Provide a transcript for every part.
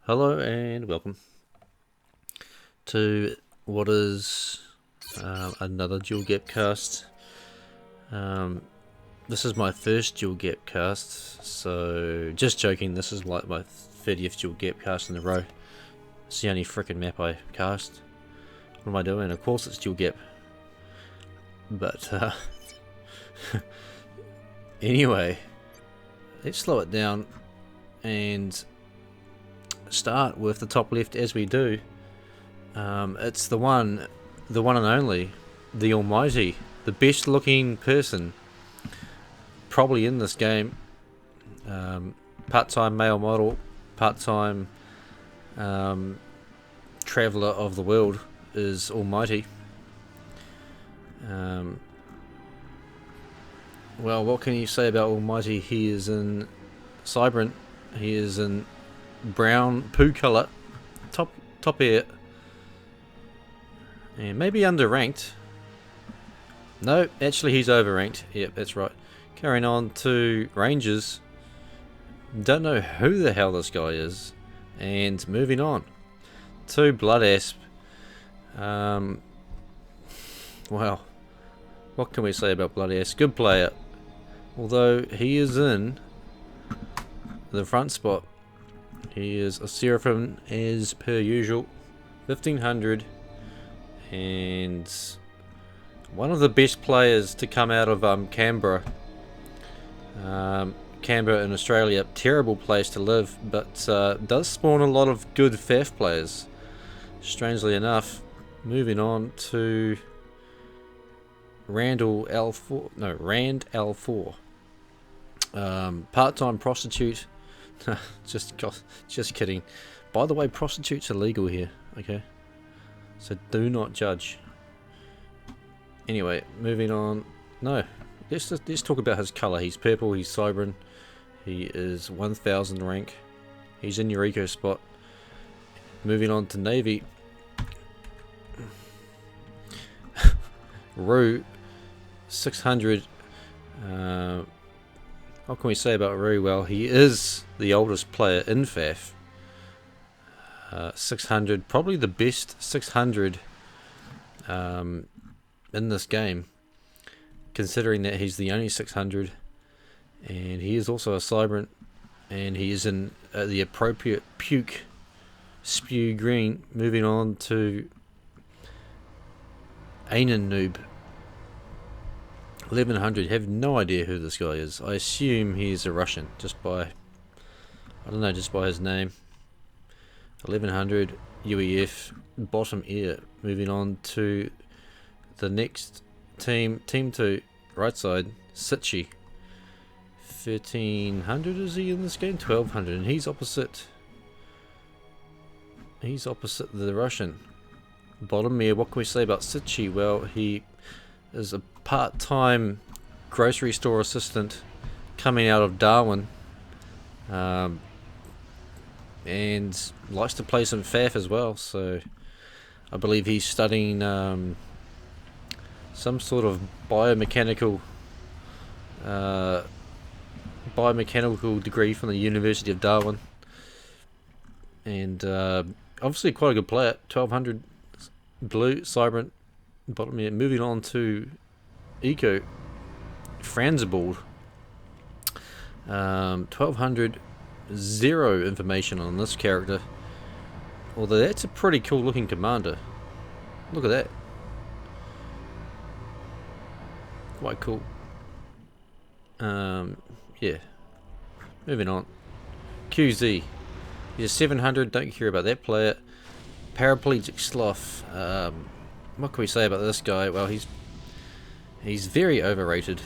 Hello and welcome to what is another Dual Gap cast. This is my first Dual Gap cast, so just joking, this is like my 30th Dual Gap cast in a row. It's the only frickin' map I cast. What am I doing? Of course it's Dual Gap. But anyway, let's slow it down and start with the top left as we do. It's the one and only, the almighty, the best looking person probably in this game. Part-time male model, part-time traveller of the world is Almighty. Well, what can you say about Almighty? He is in Cybrant, he is in brown poo colour, top air, and maybe underranked. No, actually he's overranked. Yep, that's right. Carrying on to Rangers. Don't know who the hell this guy is. And moving on to Blood Asp. Well, what can we say about Blood Asp? Good player, although he is in the front spot. He is a Seraphim as per usual, 1500, and one of the best players to come out of Canberra. Canberra in Australia, terrible place to live, but does spawn a lot of good FAF players, strangely enough. Moving on to Rand L4. Part-time prostitute. just kidding. By the way, prostitutes are legal here, okay? So do not judge. Anyway, moving on. No, let's talk about his colour. He's purple, he's Cybran. He is 1000 rank. He's in your eco spot. Moving on to Navy. Rue, 600. What can we say about Rue? Well, he is the oldest player in FAF. 600, probably the best 600 in this game, considering that he's the only 600, and he is also a Cybrant, and he is in the appropriate puke spew green. Moving on to Anan Noob, 1100. Have no idea who this guy is. I assume he's a Russian just by his name. 1100 UEF, bottom ear. Moving on to the next team 2, right side, Sitchi. 1300 is he in this game? 1200, and he's opposite the Russian. Bottom ear. What can we say about Sitchi? Well, he is a part-time grocery store assistant coming out of Darwin, and likes to play some FAF as well. So I believe he's studying some sort of biomechanical degree from the University of Darwin, and obviously quite a good player. 1200 blue, Cybrant, bottom here. Moving on to Eco, Franzibald, 1200. Zero information on this character, although that's a pretty cool looking commander. Look at that, quite cool. Yeah, moving on. QZ, he's a 700. Don't care about that player. Paraplegic Sloth. What can we say about this guy? Well, he's very overrated.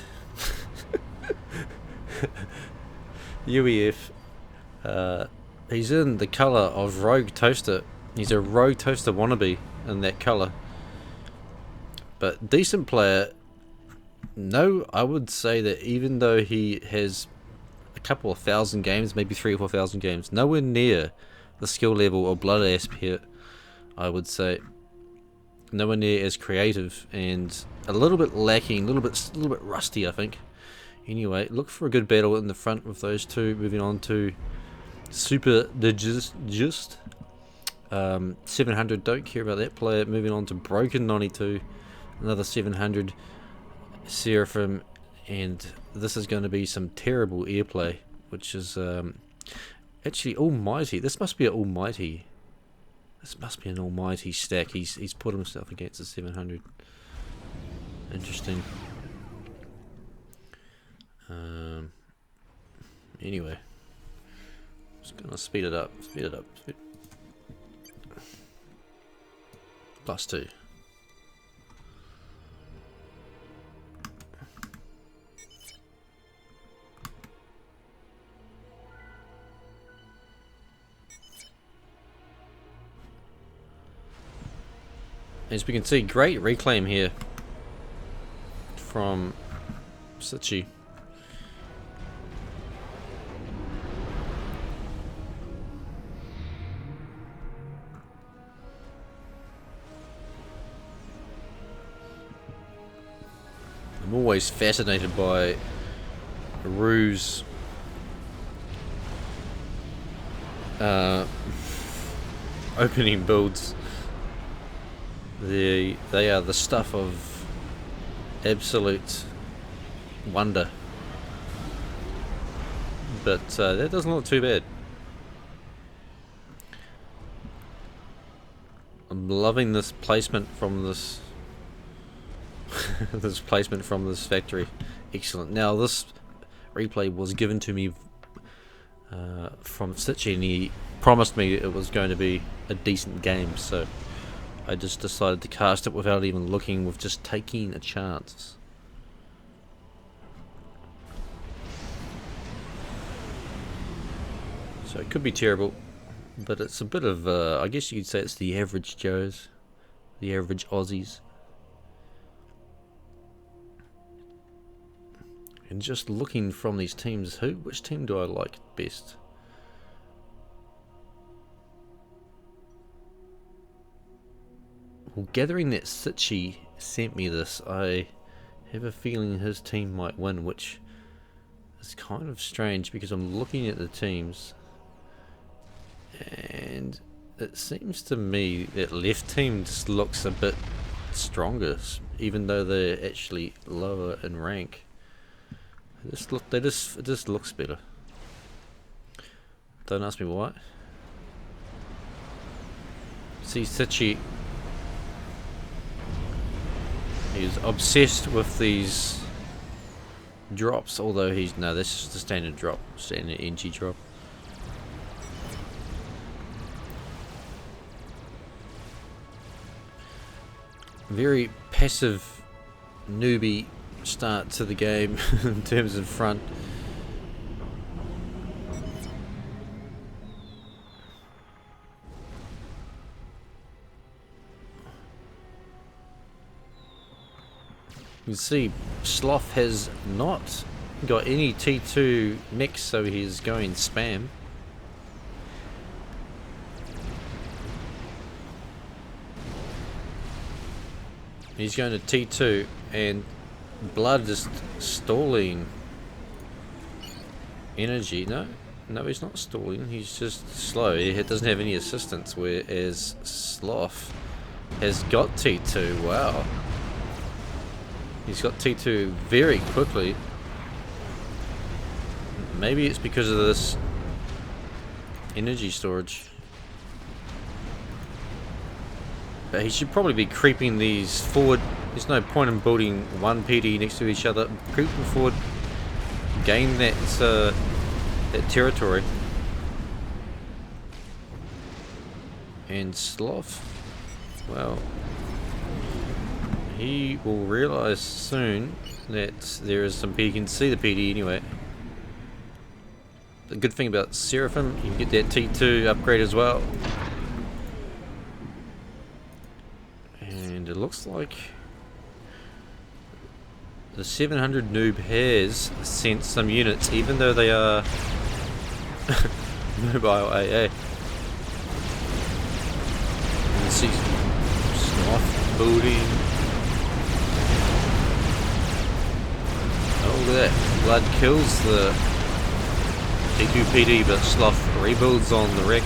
UEF. He's in the colour of Rogue Toaster. He's a Rogue Toaster wannabe in that colour. But decent player. No, I would say that even though he has a couple of thousand games, maybe 3 or 4,000 games, nowhere near the skill level of Blood Asp here, I would say. Nowhere near as creative, and a little bit lacking, a little bit rusty, I think. Anyway, look for a good battle in the front with those two. Moving on to Super Digist. 700, don't care about that player. Moving on to Broken 92, another 700 Seraphim, and this is going to be some terrible airplay, which is actually Almighty. This must be an Almighty. This must be an Almighty stack. He's put himself against a 700. Interesting. Anyway, just gonna speed it up. +2. As we can see, great reclaim here from Sichi. I'm always fascinated by Rue's opening builds. They are the stuff of absolute wonder, but that doesn't look too bad. I'm loving this placement from this this placement from this factory. Excellent. Now this replay was given to me from Sichi, and he promised me it was going to be a decent game, so I just decided to cast it without even looking, with just taking a chance. So it could be terrible, but it's a bit of, I guess you could say it's the average Joes, the average Aussies. And just looking from these teams, which team do I like best? Well, gathering that Sichi sent me this, I have a feeling his team might win, which is kind of strange because I'm looking at the teams and it seems to me that left team just looks a bit stronger, even though they're actually lower in rank. It just looks better. Don't ask me why. See, Sichi, he's obsessed with these drops, although no, this is the standard drop, standard NG drop. Very passive newbie start to the game in terms of front. You can see Sloth has not got any T2 mix, so he's going spam. He's going to T2 and Blood is stalling energy. No, he's not stalling, he's just slow. He doesn't have any assistance, whereas Sloth has got T2. Wow. He's got T2 very quickly. Maybe it's because of this energy storage. But he should probably be creeping these forward. There's no point in building one PD next to each other. Creep them forward, gain that territory. And Sloth, well, he will realise soon that there is some PD. You can see the PD anyway. The good thing about Seraphim, you can get that T2 upgrade as well. And it looks like the 700 noob has sent some units, even though they are mobile AA. You can see Sloth building. Oh, look at that. Blood kills the T2PD, but Sloth rebuilds on the wreck.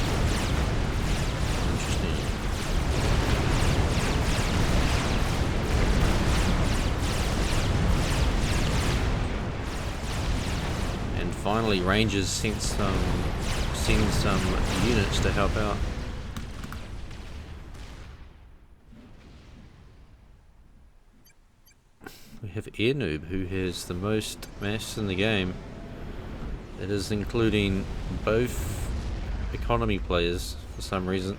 Interesting. And finally, Rangers send some units to help out. We have Air Noob, who has the most mass in the game. It is including both economy players for some reason.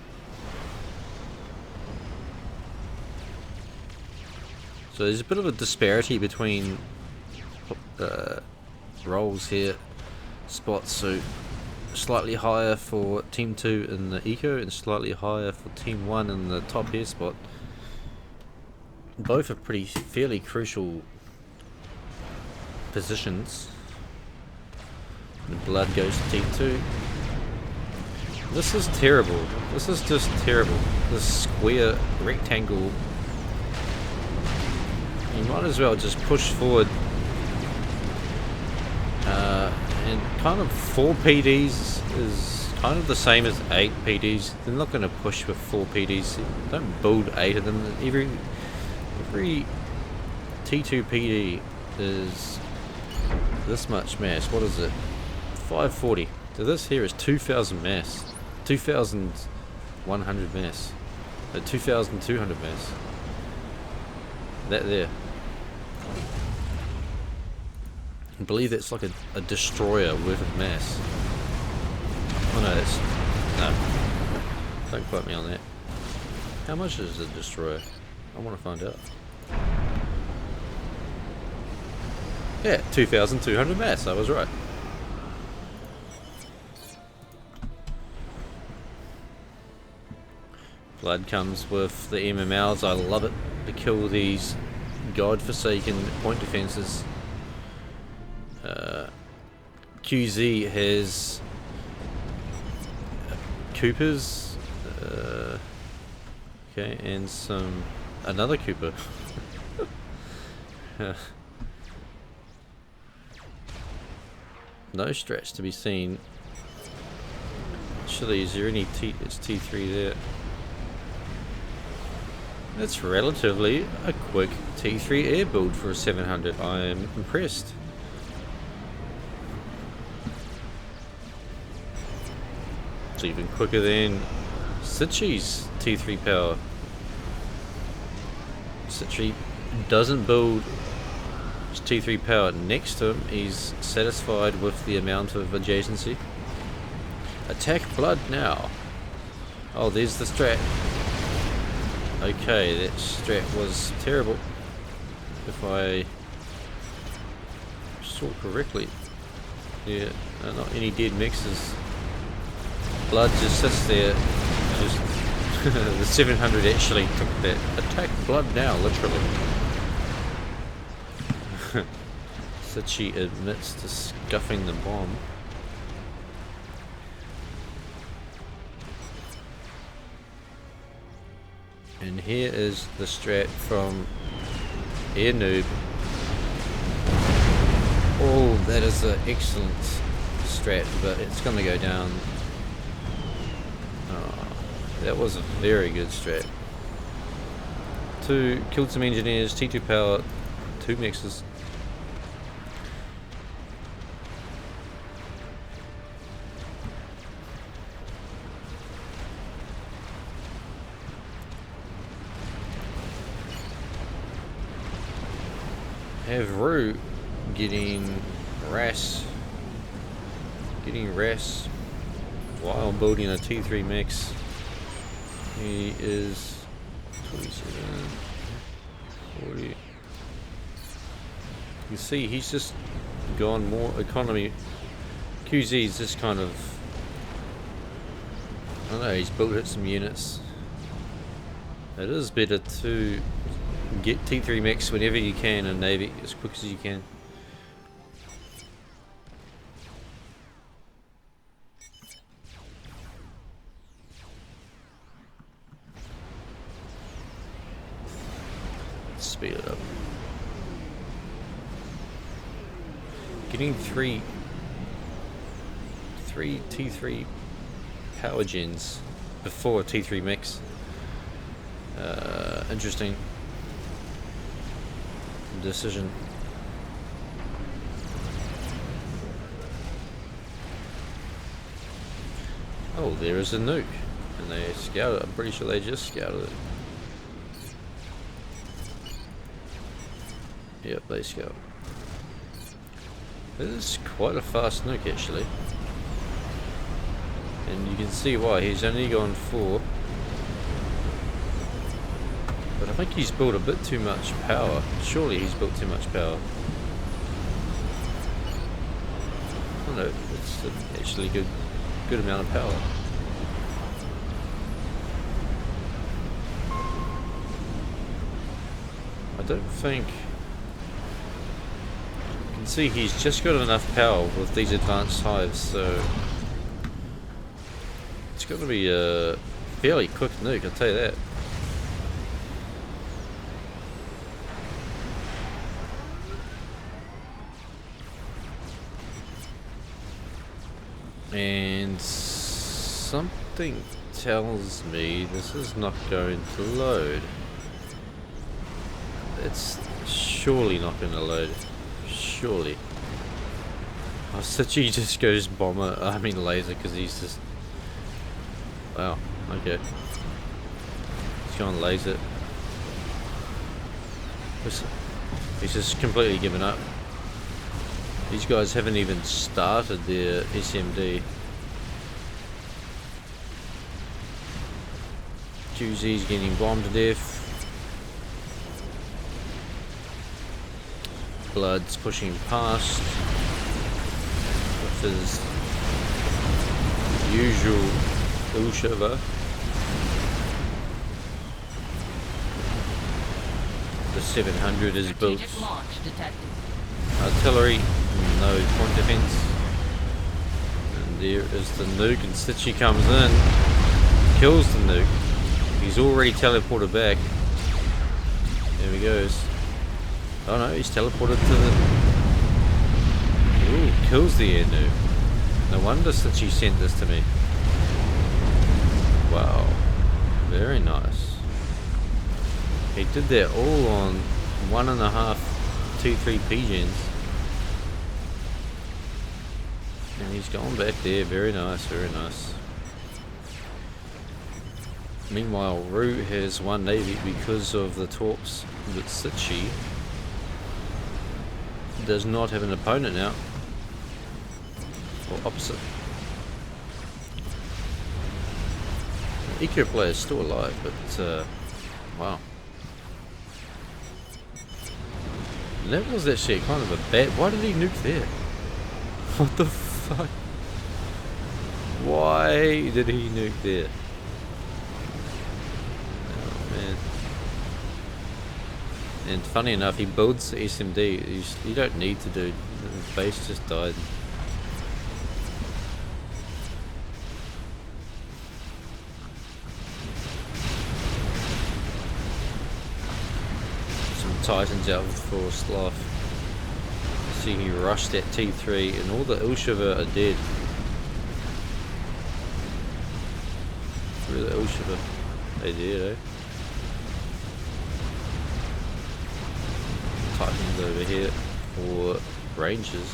So there's a bit of a disparity between roles here. Spots, so slightly higher for Team 2 in the Eco and slightly higher for Team 1 in the top air spot. Both are fairly crucial positions. And blood goes to Team 2. This is terrible. This is just terrible. This square rectangle. You might as well just push forward. And kind of 4 PDs is kind of the same as 8 PDs. They're not going to push with 4 PDs. Don't build 8 of them. Every T2 PD is this much mass. What is it? 540. So this here is 2,000 mass. 2,100 mass. 2,200 mass. That there. I believe that's like a destroyer worth of mass. Oh no, that's... no. Don't quote me on that. How much is a destroyer? I want to find out. Yeah, 2,200 mass, I was right. Blood comes with the MMLs, I love it, to kill these godforsaken point defenses. QZ has Coopers, okay, and another Cooper. No strats to be seen. Actually, is there any it's T3 there. That's relatively a quick T3 air build for a 700. I am impressed. It's even quicker than Sitchi's T3 power. Sitchi doesn't build his T3 power next to him. He's satisfied with the amount of adjacency. Attack blood now. Oh, there's the strat. Okay, that strat was terrible. If I saw correctly. Yeah, not any dead mixes. Blood just sits there. Just the 700 actually took that. Attack blood now, literally. Sitchi admits to scuffing the bomb. And here is the strat from Air Noob. Oh, that is an excellent strat, but it's going to go down. Oh, that was a very good strat. Killed some engineers, T2 power, 2 mixes. Have Rue getting Ras while building a T3 mix. He is 27, 40. You see, he's just gone more economy. QZ's just kind of, I don't know, he's built some units. It is better to get T3 mix whenever you can in Navy, as quick as you can. Speed it up. Getting 3 3 T3 power gens before T3 mix. Interesting decision. Oh, there is a nuke, and they scouted it. I'm pretty sure they just scouted it. Yep, they scout. This is quite a fast nuke actually, and you can see why. He's only gone 4, but I think he's built a bit too much power. Surely he's built too much power. Oh no, it's actually good amount of power. I don't think. See, he's just got enough power with these advanced hives, so it's got to be a fairly quick nuke, I'll tell you that. And something tells me this is not going to load. It's surely not going to load. Surely. Oh, Sitchy just goes bomber, I mean laser, because he's just... Wow, okay. He's going laser. He's just completely given up. These guys haven't even started their SMD. QZ's getting bombed to death. Blood's pushing past with his usual Ushova. The 700 is built. Artillery, no point defense. And there is the nuke, and Stitchy comes in, kills the nuke. He's already teleported back. There he goes. Oh no, he's teleported to the... Ooh, kills the air nuke. No wonder Stitchy sent this to me. Wow. Very nice. He did that all on 1.5 T3P gens. And he's gone back there. Very nice, very nice. Meanwhile, Rue has 1 Navy because of the torps that Stitchy does not have an opponent now, or opposite. Eco player is still alive, but wow. And that was actually kind of a bad. Why did he nuke there? What the fuck? Why did he nuke there? And funny enough, he builds the SMD. You don't need to do. The base just died. Some Titans out for Sloth. See, he rushed that T3, and all the Ushova are dead. Where are the Ushova? They dead, eh? Titans over here for Rangers.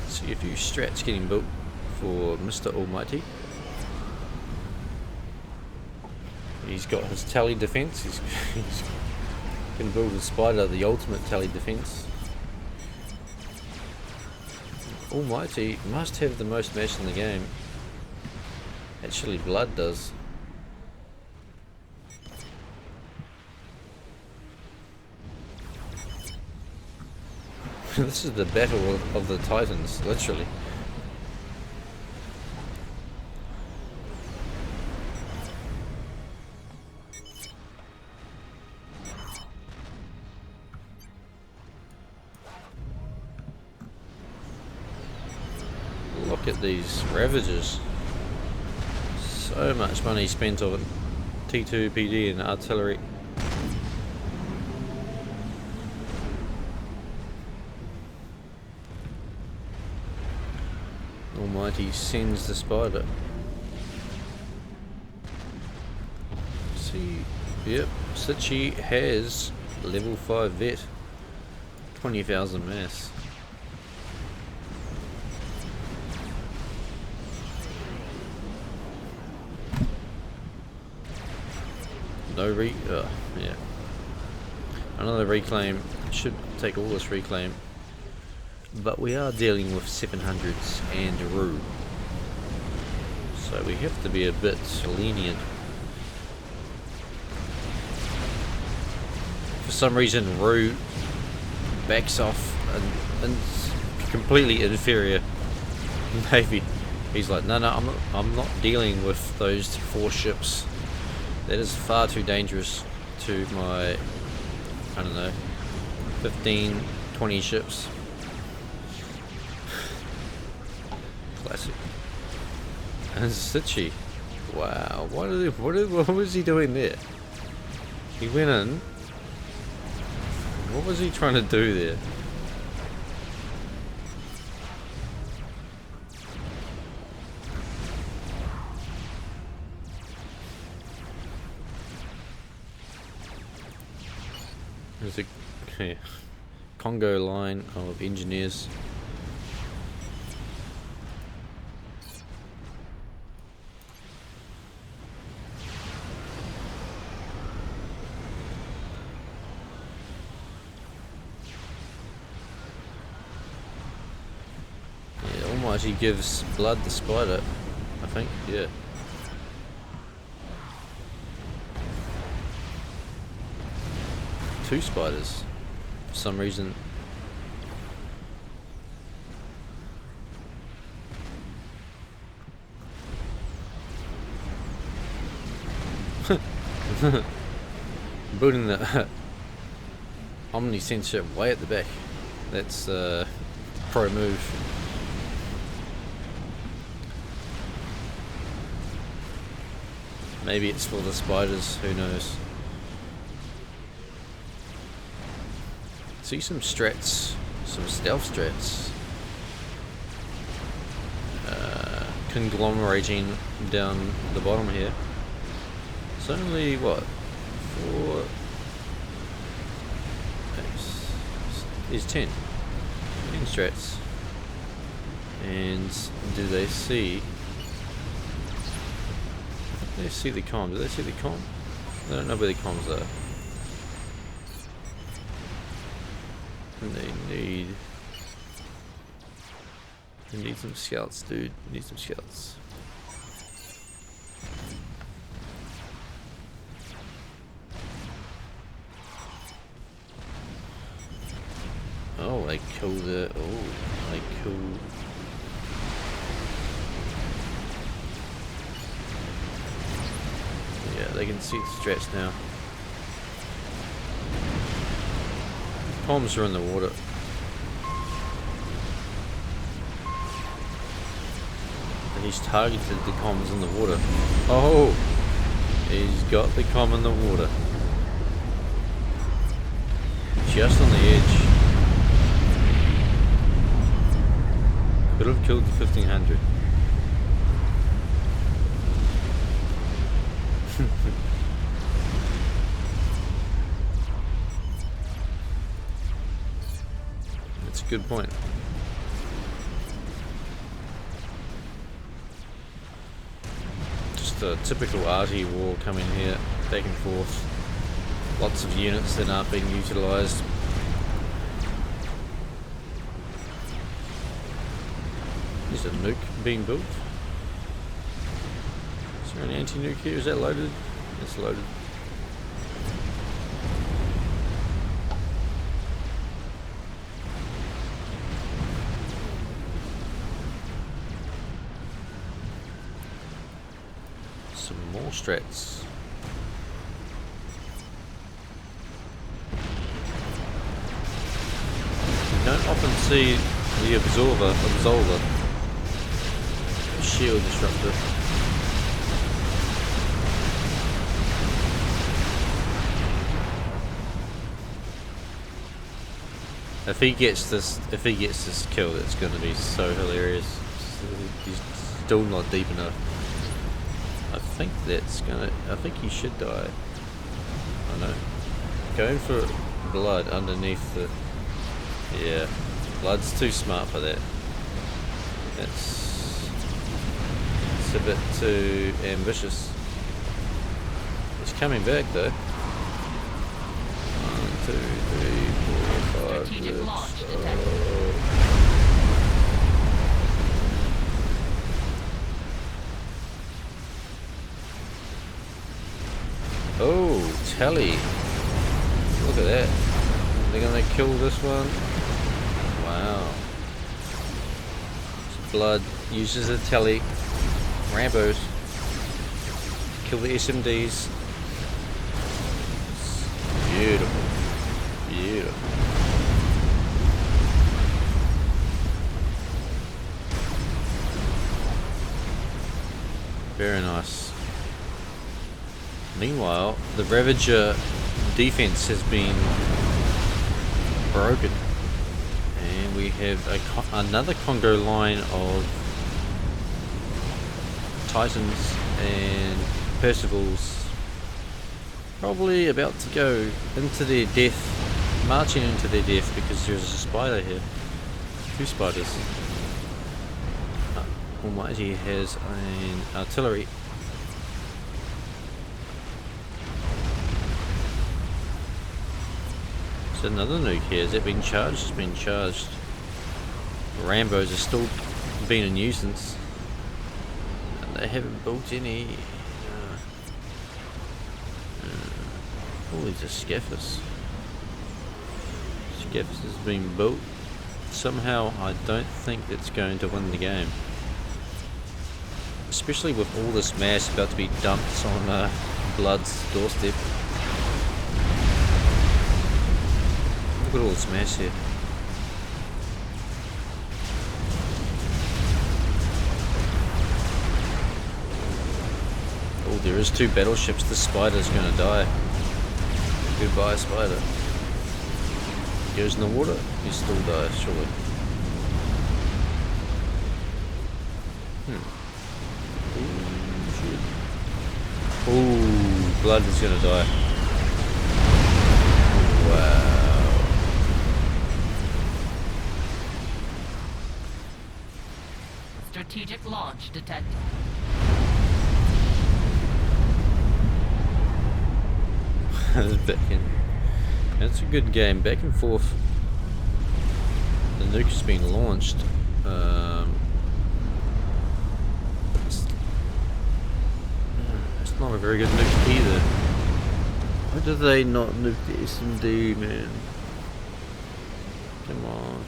See a few strats getting built for Mr. Almighty. He's got his tally defense. He's can build a spider, the ultimate tally defense. Almighty must have the most match in the game. Actually, Blood does. This is the battle of the Titans, literally. Look at these Ravagers. So much money spent on T2 PD and artillery. Almighty sends the spider. See, yep, Sitchi has level 5 vet, 20,000 mass. No yeah. Another reclaim. Should take all this reclaim. But we are dealing with 700s and Rue. So we have to be a bit lenient. For some reason Rue backs off and completely inferior navy. He's like, no, I'm not dealing with those 4 ships. That is far too dangerous to my, I don't know, 15, 20 ships. Classic. And Sitchi. Wow, what was he doing there? He went in. What was he trying to do there? There's a Congo line of engineers. Yeah, Almighty gives blood the spider, I think, yeah. Two spiders for some reason. Building the Omni sensor way at the back. That's pro move. Maybe it's for the spiders, who knows. See some strats, some stealth strats conglomerating down the bottom here. It's only what, 4 is 10 strats. And do they see? They see the comm. Do they see the comm? I don't know where the comms are. And they need some scouts, dude. Need some scouts. Oh, they killed it. Oh, they killed. Yeah, they can see the strats now. Comms are in the water. And he's targeted the comms in the water. Oh! He's got the comm in the water. Just on the edge. Could have killed the 1500. That's a good point. Just a typical arty war coming here, back and forth. Lots of units that aren't being utilised. Is a nuke being built? Is there an anti-nuke here? Is that loaded? It's loaded. Some more strats. You don't often see the absolver. shield disruptor. If he gets this kill, it's going to be so hilarious. He's still not deep enough. I think he should die. I know. Going for blood underneath the... Yeah, blood's too smart for that. It's a bit too ambitious. He's coming back though. 1, 2, 3, 4, 5, 6. Oh, Telly. Look at that. They're gonna kill this one. Wow. Blood uses a Telly. Rambos. Kill the SMDs. Beautiful. Beautiful. Very nice. Meanwhile, the Ravager defense has been broken, and we have another Congo line of Titans and Percivals probably about to go into their death, marching into their death, because there's a spider here. 2 spiders. Almighty has an artillery. There's another nuke here. Has it been charged? It's been charged. Rambos are still being a nuisance. And they haven't built any. Oh, these are Scaffers. Scaffers has been built. Somehow, I don't think it's going to win the game. Especially with all this mass about to be dumped on Blood's doorstep. Look at all this mass here. Oh, there is 2 battleships. The spider's gonna die. Goodbye, spider. Goes in the water. He still dies, surely. Oh, Blood is gonna die. Wow. Strategic launch detected. That's a good game. Back and forth. The nuke has been launched. It's not a very good nuke either. Why do they not nuke the SMD, man? Come on.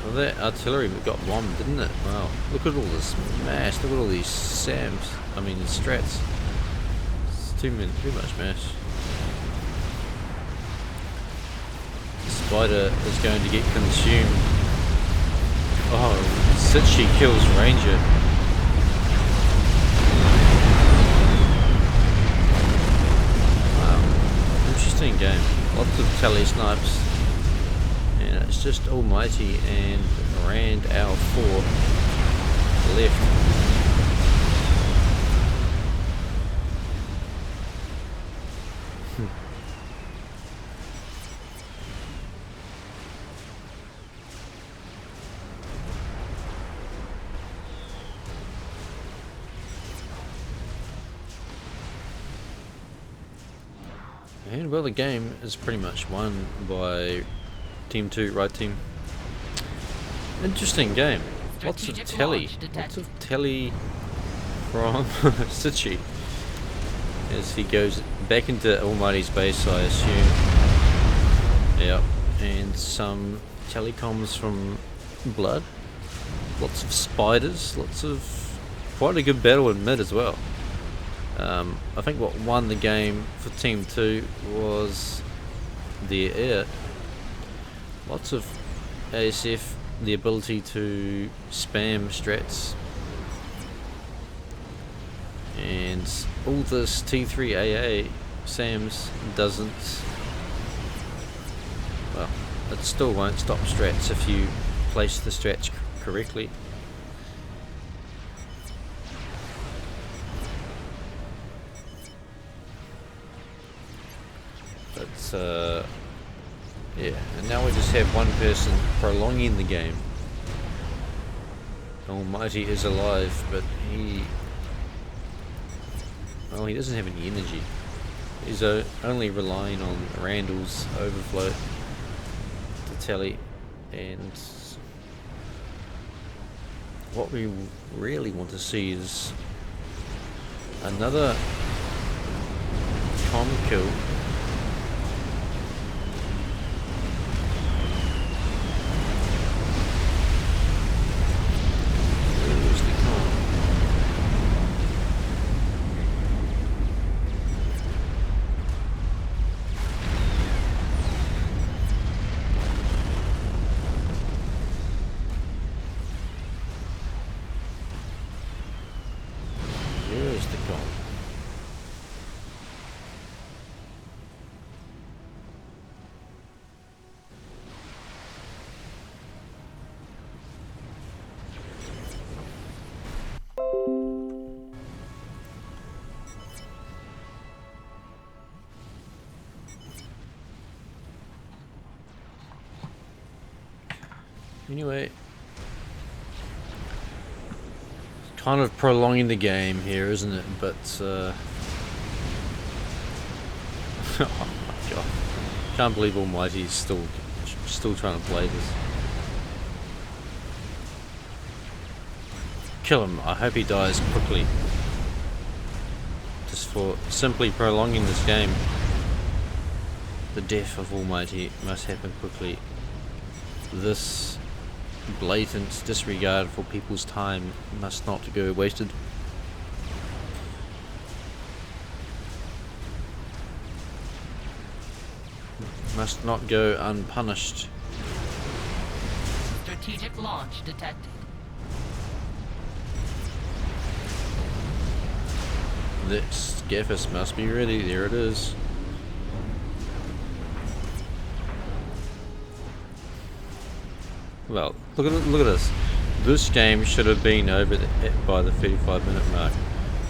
Well, that artillery got bombed, didn't it? Wow. Look at all this mass. Look at all these SAMs. I mean, strats. It's too much mass. The spider is going to get consumed. Oh, Sitchi kills Ranger. Wow. Interesting game. Lots of tele snipes. And it's just Almighty and Rand Al 4 left. And well, the game is pretty much won by Team 2, right team. Interesting game. Lots of telly. Lots of telly from Sitchi as he goes back into Almighty's base, I assume. Yep. And some telecoms from Blood. Lots of spiders. Lots of... quite a good battle in mid as well. I think what won the game for Team 2 was their air. Lots of ASF, the ability to spam strats, and all this T3AA SAMS doesn't. Well, it still won't stop strats if you place the strats correctly. But yeah, and now we just have one person prolonging the game. Almighty is alive, but he doesn't have any energy. He's only relying on Randall's overflow to tally, and what we really want to see is another Tom kill. Anyway, kind of prolonging the game here, isn't it? But oh my god, can't believe Almighty is still trying to play this. Kill him. I hope he dies quickly. Just for simply prolonging this game. The death of Almighty must happen quickly. This blatant disregard for people's time must not go wasted. Must not go unpunished. Strategic launch detected. This Gaffis must be ready. There it is. Well, look at this. This game should have been over by the 35-minute mark.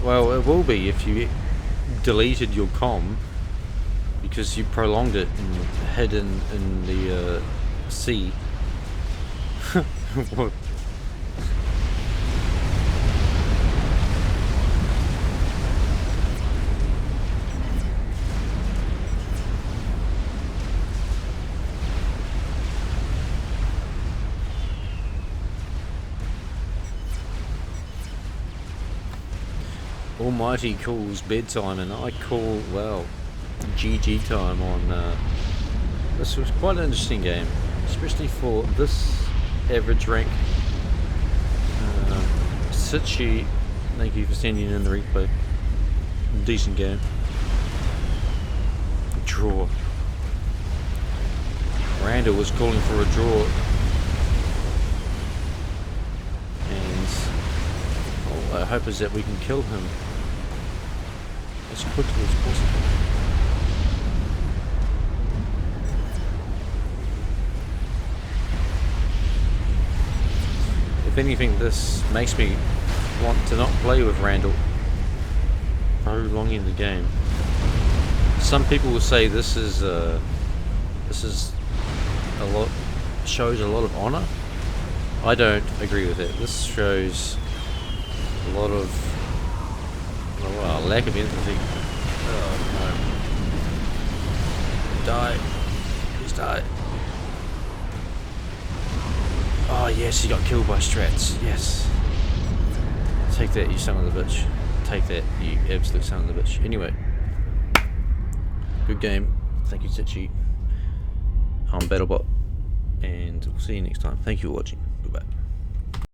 Well, it will be if you deleted your comm because you prolonged it and hid in the sea. What? Almighty calls bedtime, and I call, well, GG time on this was quite an interesting game, especially for this average rank. Sitchi, thank you for sending in the replay. Decent game. Draw. Randall was calling for a draw, and all I hope is that we can kill him as quickly as possible. If anything, this makes me want to not play with Randall, prolonging the game. Some people will say this is a lot, shows a lot of honor. I don't agree with it. This shows a lot of lack of empathy. Oh no. Die. Please die. Oh yes, he got killed by strats. Yes. Take that, you son of the bitch. Take that, you absolute son of the bitch. Anyway. Good game. Thank you, Sitchi. I'm BattleBot. And we'll see you next time. Thank you for watching.